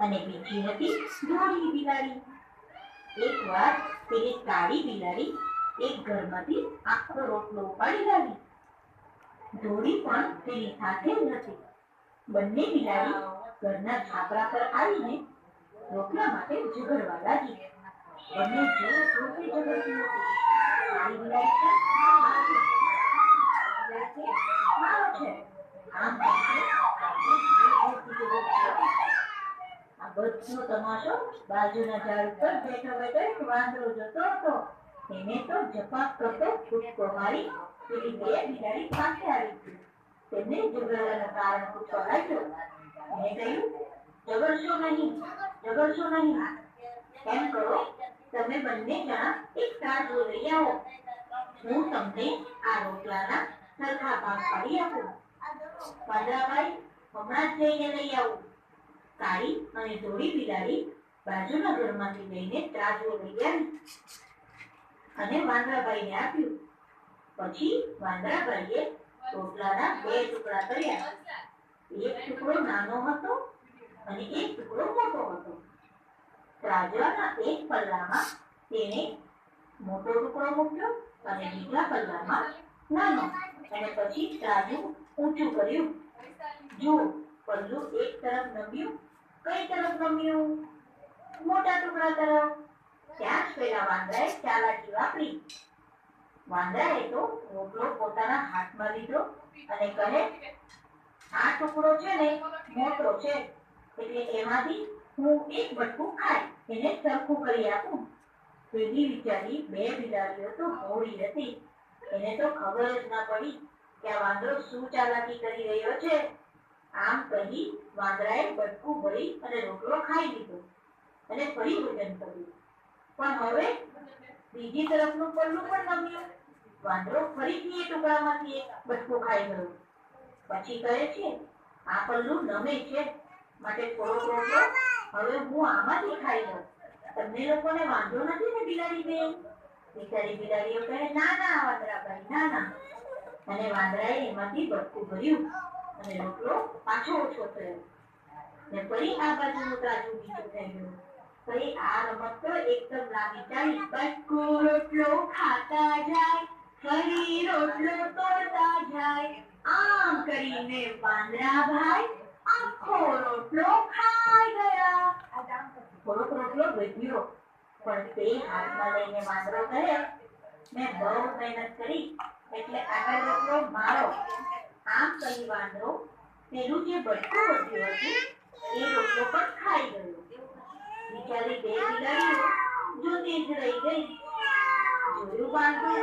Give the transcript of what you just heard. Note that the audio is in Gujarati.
અને બીજી હતી ધોળી બિલાડી. એકવાર પેલી કાળી બિલાડી એક ઘરમાંથી આખો રોટલો ઉપાડી લાવી. ધોળી પણ તેની સાથે જ હતી. બંને બિલાડી ઘરના છાપરા પર આવીને રોટલા માટે ઝઘડવા લાગી. બંને જોરથી ઝઘડતી હતી. કાળી બિલાડી આમ આ બધો તમાશો બાજુના ઝાડ ઉપર બેઠો બેઠો એક વાંદરો જોતો હતો. તેને તો ઝપાક કરતો કૂદકો મારી પેલી બે બિલાડી પાસે આવી ગઈ. તેમને ઝઘડવાનું કારણ પૂછવા લાગ્યો. મેં કહ્યું, ઝઘડશો નહીં. એમ કરો, તમે બંને જણા એક તાજો લઈ આવો. હું તમને આ રોટલાના સરખા ભાગ પાડી આપું. વાંદરાભાઈ, હમણાં જ જઈને લઈ આવું. કાળી અને ધોળી બિલાડી બાજુના ઘરમાંથી લઈને તાજો લઈ આવી અને વાંદરાભાઈને આપ્યું. પછી વાંદરાભાઈએ રોટલાના બે ટુકડા કર્યા. એક ટુકડો નાનો હતો અને એક ટુકડો મોટો હતો. ત્રાજવાના એક પલ્લામાં તેને મોટો ટુકડો મૂક્યો અને બીજા પલ્લામાં નાનો, અને પછી ત્રાજુ ઊંચું કર્યું. જો પલ્લું એક તરફ નમ્યું. કઈ તરફ નમ્યું? મોટા ટુકડા તરફ. ત્યાં જ પેલા વાંદરાએ ચાલાકી વાપરી. વાંદરાએ તો રોટલો પોતાના હાથમાં લીધો અને કહે, આ ટુકડો છે ને મોટો છે, એટલે એમાંથી હું એક બટકું ખાઈ એને સરખું કરી આપું. પેલી બિચારી બે બિલાડીઓ તો ભોળી હતી. એને તો ખબર જ ના પડી કે આ વાંદરો શું ચાલાકી કરી રહ્યો છે. આમ કહી વાંદરાએ બટકું ભરી અને રોટલો ખાઈ લીધો અને ફરી ભોજન કર્યું. પણ હવે બીજી તરફનું પલ્લું પણ નમ્યું. વાંદરો ફરીથી એ ટુકડામાંથી એક બટકું ખાઈ ગયો. પછી કહે છે, આ પલ્લું નમે છે, માટે થોડો રોટલો હવે હું આમાંથી ખાઈ લઉં. તમને લોકોને વાંધો નથી ને બિલાડી બેન? બિચારી બિલાડીઓ કહે, ના ના વાંદરાભાઈ, ના ના. અને વાંદરાએ એમાંથી બટકું ભર્યું અને રોટલો પાછો ઓછો થયો ને ફરી આ બાજુનું તાજું બીજું થઈ ગયું. ફરી આ રમત તો એકદમ લાંબી ચાલી. બટકું રોટલો ખાતા જાય, ફરી રોટલો તોડતા જાય, આમ કરીને વાંદરાભાઈ આખો રોટલો ખાઈ ગયા. થોડોક રોટલો વધ્યો, પણ તે હાથમાં લઈને વાંદરો કહે, મેં બહુ મહેનત કરી એટલે આગળ રોટલો મારો. આમ કહી વાંદરો પેલું જે બટકું વધ્યું હતું એ રોટલો પણ ખાઈ ગયો. બિચારી બે બિલાડીઓ જોતી જ રહી ગઈ. જોયું વાંદરો